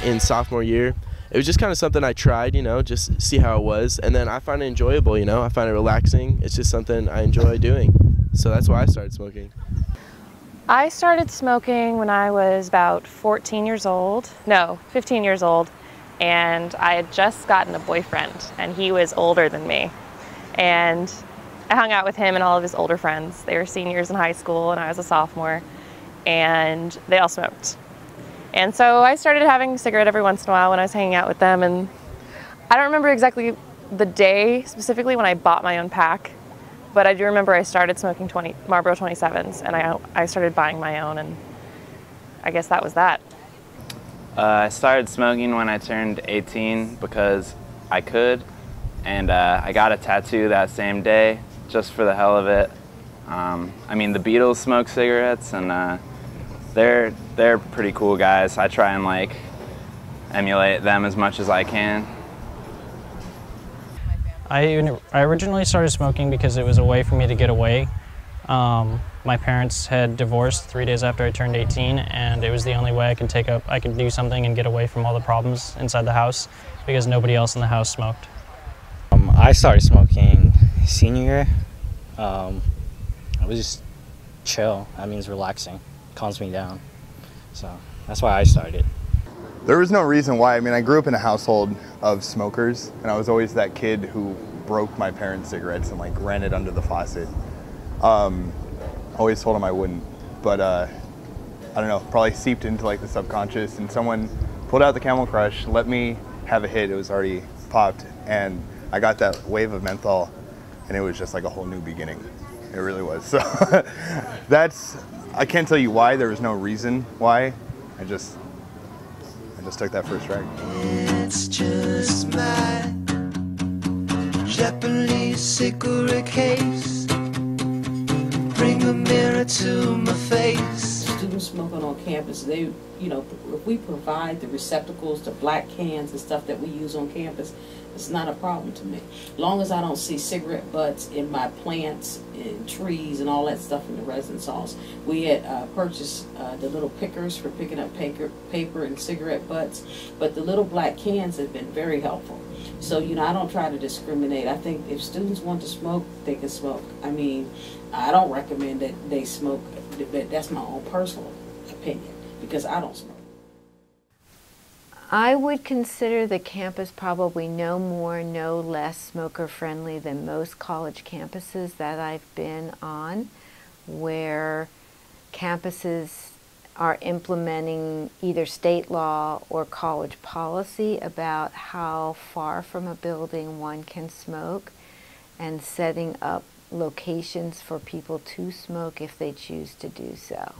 in sophomore year. It was just kind of something I tried, you know, just see how it was, and then I find it enjoyable, you know, I find it relaxing. It's just something I enjoy doing, so that's why I started smoking. I started smoking when I was about 15 years old, and I had just gotten a boyfriend, and he was older than me. And I hung out with him and all of his older friends. They were seniors in high school, and I was a sophomore, and they all smoked. And so I started having a cigarette every once in a while when I was hanging out with them, and I don't remember exactly the day specifically when I bought my own pack, but I do remember I started smoking Marlboro 27s, and I started buying my own, and I guess that was that. I started smoking when I turned 18 because I could, and I got a tattoo that same day just for the hell of it. I mean, the Beatles smoke cigarettes, and they're pretty cool guys. I try and like emulate them as much as I can. I originally started smoking because it was a way for me to get away. My parents had divorced 3 days after I turned 18, and it was the only way I could do something and get away from all the problems inside the house because nobody else in the house smoked. I started smoking senior year. I was just chill. That means relaxing. Calms me down. So that's why I started. There was no reason why. I mean, I grew up in a household of smokers, and I was always that kid who broke my parents' cigarettes and like ran it under the faucet. Always told them I wouldn't, but I don't know, probably seeped into like the subconscious, and someone pulled out the Camel Crush, let me have a hit. It was already popped, and I got that wave of menthol, and it was just like a whole new beginning. It really was. So I can't tell you why. There was no reason why. I just took that first drag. It's just my Japanese cigarette case. Bring a mirror to my face. Students smoking on campus, they, if we provide the receptacles, the black cans and stuff that we use on campus, it's not a problem to me. As long as I don't see cigarette butts in my plants and trees and all that stuff in the residence halls. We had purchased the little pickers for picking up paper and cigarette butts, but the little black cans have been very helpful. So, I don't try to discriminate. I think if students want to smoke, they can smoke. I mean, I don't recommend that they smoke, but that's my own personal opinion, because I don't smoke. I would consider the campus probably no more, no less smoker friendly than most college campuses that I've been on, where campuses are implementing either state law or college policy about how far from a building one can smoke, and setting up locations for people to smoke if they choose to do so.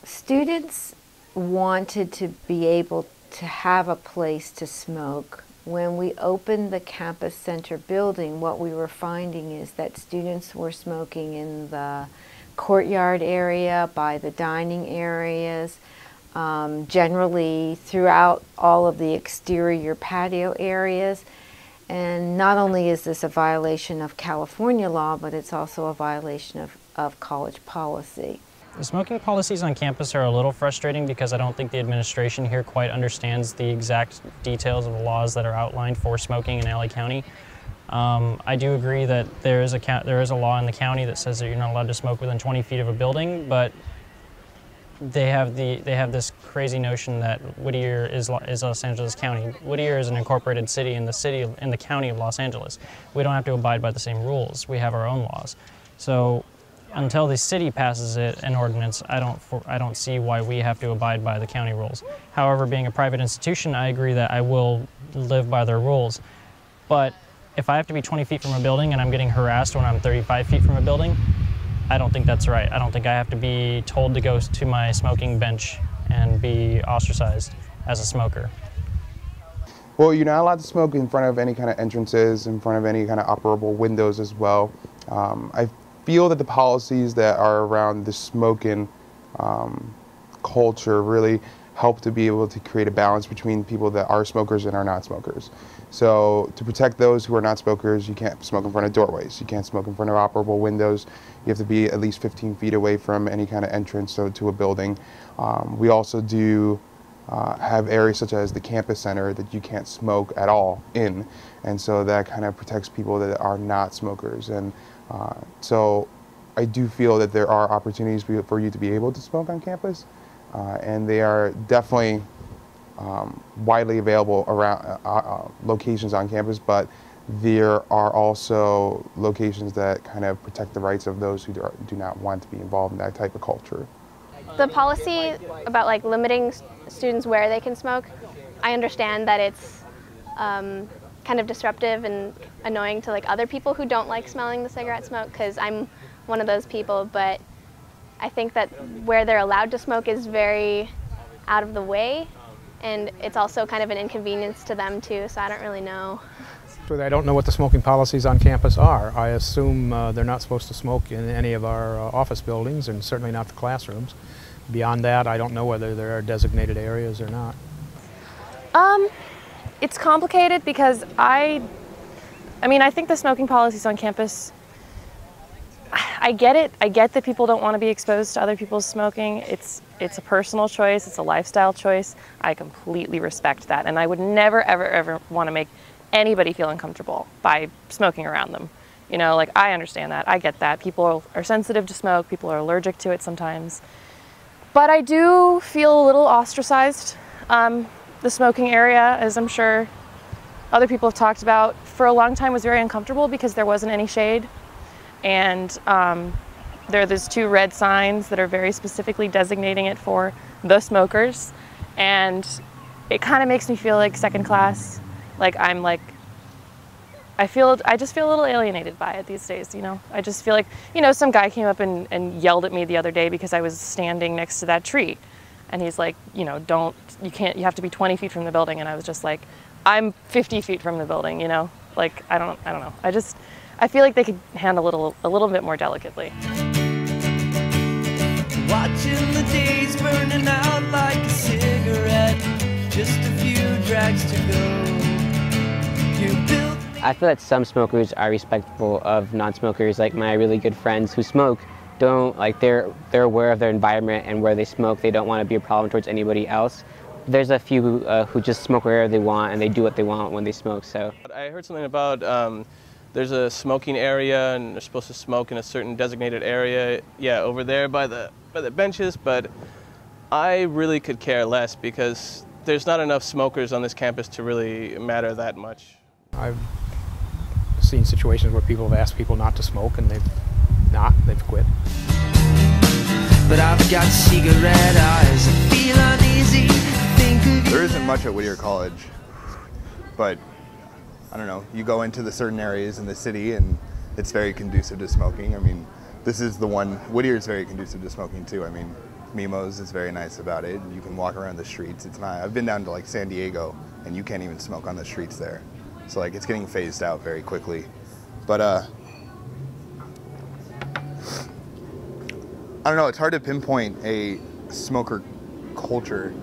Students wanted to be able to have a place to smoke. When we opened the campus center building, what we were finding is that students were smoking in the courtyard area, by the dining areas, generally throughout all of the exterior patio areas. And not only is this a violation of California law, but it's also a violation of college policy. The smoking policies on campus are a little frustrating because I don't think the administration here quite understands the exact details of the laws that are outlined for smoking in LA County. I do agree that there is a law in the county that says that you're not allowed to smoke within 20 feet of a building, but they have this crazy notion that Whittier is Los Angeles County. Whittier is an incorporated city in the county of Los Angeles. We don't have to abide by the same rules. We have our own laws. So until the city passes an ordinance, I don't see why we have to abide by the county rules. However, being a private institution, I agree that I will live by their rules. But if I have to be 20 feet from a building and I'm getting harassed when I'm 35 feet from a building, I don't think that's right. I don't think I have to be told to go to my smoking bench and be ostracized as a smoker. Well, you're not allowed to smoke in front of any kind of entrances, in front of any kind of operable windows as well. I feel that the policies that are around the smoking culture really help to be able to create a balance between people that are smokers and are not smokers. So to protect those who are not smokers, you can't smoke in front of doorways. You can't smoke in front of operable windows. You have to be at least 15 feet away from any kind of entrance to a building. We also do have areas such as the campus center that you can't smoke at all in, and so that kind of protects people that are not smokers. And so I do feel that there are opportunities for you to be able to smoke on campus, and they are definitely widely available around locations on campus, but there are also locations that kind of protect the rights of those who do not want to be involved in that type of culture. The policy about like limiting students where they can smoke, I understand that it's kind of disruptive and annoying to like other people who don't like smelling the cigarette smoke, because I'm one of those people, but I think that where they're allowed to smoke is very out of the way, and it's also kind of an inconvenience to them too, so I don't really know. I don't know what the smoking policies on campus are. I assume they're not supposed to smoke in any of our office buildings, and certainly not the classrooms. Beyond that, I don't know whether there are designated areas or not. It's complicated because I think the smoking policies on campus, I get it. I get that people don't want to be exposed to other people's smoking. It's a personal choice. It's a lifestyle choice. I completely respect that, and I would never, ever, ever want to make anybody feel uncomfortable by smoking around them. You know, like, I understand that. I get that. People are sensitive to smoke. People are allergic to it sometimes. But I do feel a little ostracized. The smoking area, as I'm sure other people have talked about, for a long time was very uncomfortable because there wasn't any shade. And there are these 2 red signs that are very specifically designating it for the smokers. And it kind of makes me feel like second class. Like I just feel a little alienated by it these days, you know? I just feel like, you know, some guy came up and yelled at me the other day because I was standing next to that tree. And he's like, you know, you have to be 20 feet from the building. And I was just like, I'm 50 feet from the building, you know? Like, I don't know. I feel like they could handle it a little bit more delicately. Watching the days burning out like a cigarette, just a few drags to go. I feel that some smokers are respectful of non-smokers. Like my really good friends who smoke they're aware of their environment and where they smoke. They don't want to be a problem towards anybody else. There's a few who just smoke wherever they want and they do what they want when they smoke. So I heard something about there's a smoking area and they're supposed to smoke in a certain designated area. Yeah, over there by the benches. But I really could care less because there's not enough smokers on this campus to really matter that much. I've seen situations where people have asked people not to smoke and they've quit. But I've got cigarette eyes and feel uneasy. There isn't much at Whittier College, but I don't know, you go into the certain areas in the city and it's very conducive to smoking. I mean, this is the one, Whittier is very conducive to smoking too. I mean, Mimo's is very nice about it. You can walk around the streets. It's not, I've been down to like San Diego and you can't even smoke on the streets there. So like it's getting phased out very quickly. But I don't know, it's hard to pinpoint a smoker culture.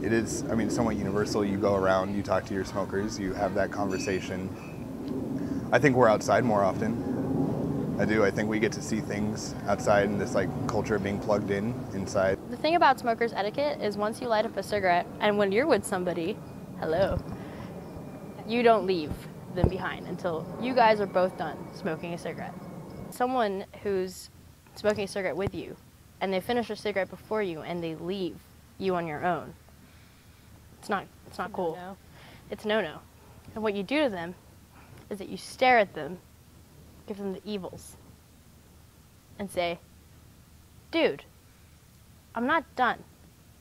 It is, I mean, somewhat universal. You go around, you talk to your smokers, you have that conversation. I think we're outside more often. I do. I think we get to see things outside in this like culture of being plugged in inside. The thing about smokers' etiquette is once you light up a cigarette, and when you're with somebody, hello, you don't leave them behind until you guys are both done smoking a cigarette. Someone who's smoking a cigarette with you, and they finish a cigarette before you, and they leave you on your own, it's not cool. No-no. It's no-no. And what you do to them is that you stare at them, give them the evils, and say, dude, I'm not done.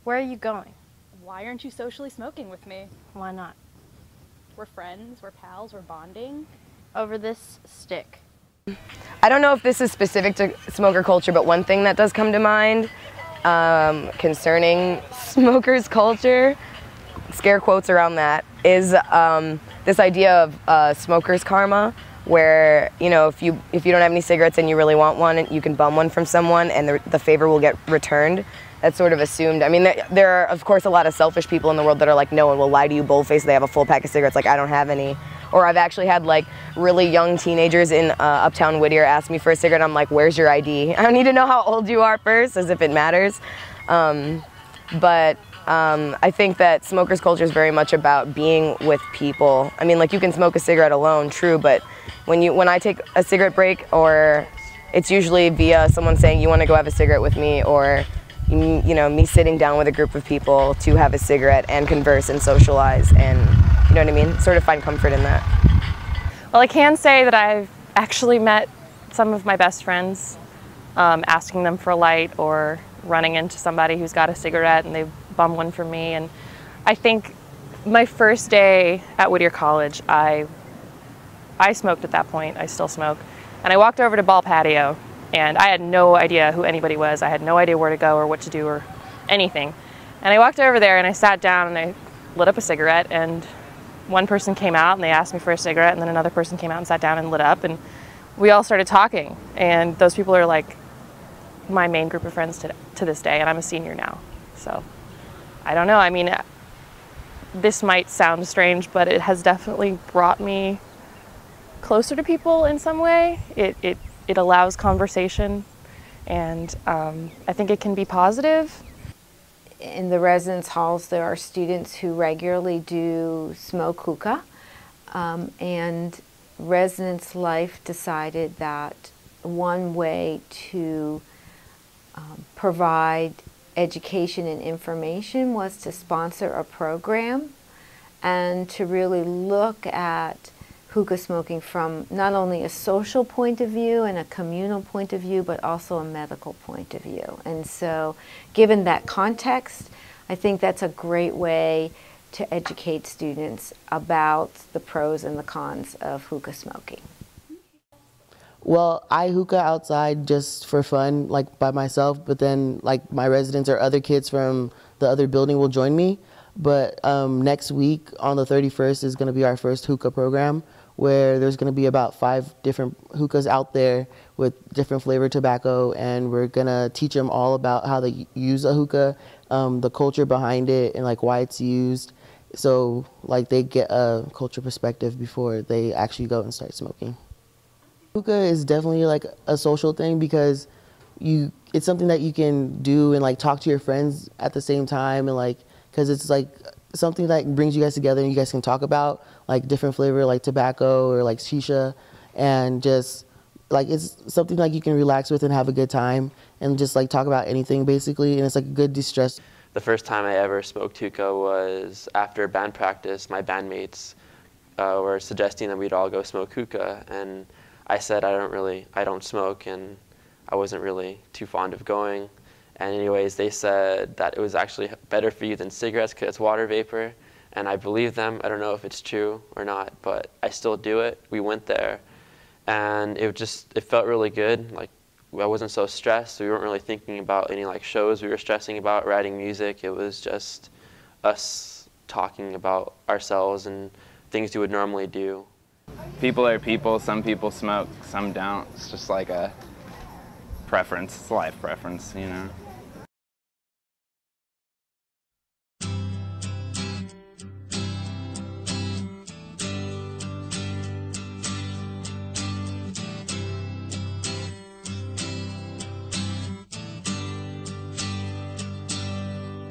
Where are you going? Why aren't you socially smoking with me? Why not? We're friends, we're pals, we're bonding. Over this stick. I don't know if this is specific to smoker culture, but one thing that does come to mind concerning smokers' culture, scare quotes around that, is this idea of smokers' karma, where, you know, if you don't have any cigarettes and you really want one, you can bum one from someone and the favor will get returned. That's sort of assumed. I mean, there are, of course, a lot of selfish people in the world that are like, no one will lie to you bold-faced, they have a full pack of cigarettes, like, I don't have any. Or I've actually had, like, really young teenagers in Uptown Whittier ask me for a cigarette, I'm like, where's your ID? I need to know how old you are first, as if it matters. But I think that smokers culture is very much about being with people. I mean, like, you can smoke a cigarette alone, true, but when I take a cigarette break, or it's usually via someone saying, you want to go have a cigarette with me, or you know, me sitting down with a group of people to have a cigarette and converse and socialize, and you know what I mean, sort of find comfort in that. Well, I can say that I've actually met some of my best friends, asking them for a light, or running into somebody who's got a cigarette and they bum one for me. And I think my first day at Whittier College, I smoked at that point. I still smoke. And I walked over to Ball Patio, and I had no idea who anybody was. I had no idea where to go or what to do or anything. And I walked over there and I sat down and I lit up a cigarette, and one person came out and they asked me for a cigarette, and then another person came out and sat down and lit up, and we all started talking. And those people are like my main group of friends to this day, and I'm a senior now. So I don't know, I mean, this might sound strange, but it has definitely brought me closer to people in some way. It allows conversation, and I think it can be positive. In the residence halls, there are students who regularly do smoke hookah, and Residence Life decided that one way to provide education and information was to sponsor a program and to really look at hookah smoking from not only a social point of view and a communal point of view, but also a medical point of view. And so, given that context, I think that's a great way to educate students about the pros and the cons of hookah smoking. Well, I hookah outside just for fun, like by myself, but then like my residents or other kids from the other building will join me. But next week on the 31st is going to be our first hookah program, where there's going to be about 5 different hookahs out there with different flavored tobacco, and we're going to teach them all about how to use a hookah, the culture behind it, and like why it's used, so like they get a culture perspective before they actually go and start smoking. Hookah is definitely like a social thing, because it's something that you can do and like talk to your friends at the same time, and like because it's like something that brings you guys together and you guys can talk about like different flavor like tobacco or like shisha, and just like it's something like you can relax with and have a good time and just like talk about anything basically, and it's like a good distress. The first time I ever smoked hookah was after band practice. My bandmates were suggesting that we'd all go smoke hookah, and I said I don't smoke, and I wasn't really too fond of going. And anyways, they said that it was actually better for you than cigarettes because it's water vapor, and I believe them. I don't know if it's true or not, but I still do it. We went there, and it felt really good. Like, I wasn't so stressed. We weren't really thinking about any like shows we were stressing about, writing music. It was just us talking about ourselves and things you would normally do. People are people. Some people smoke, some don't. It's just like a preference. It's a life preference, you know.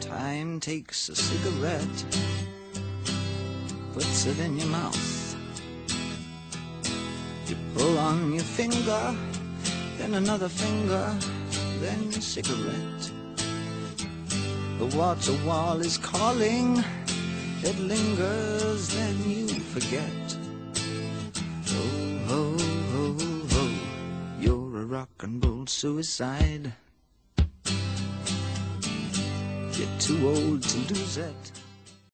Time takes a cigarette, puts it in your mouth. You pull on your finger, then another finger, then a cigarette. The water wall is calling, it lingers, then you forget. Oh, ho, ho, ho, you're a rock and roll suicide. You're too old to lose it.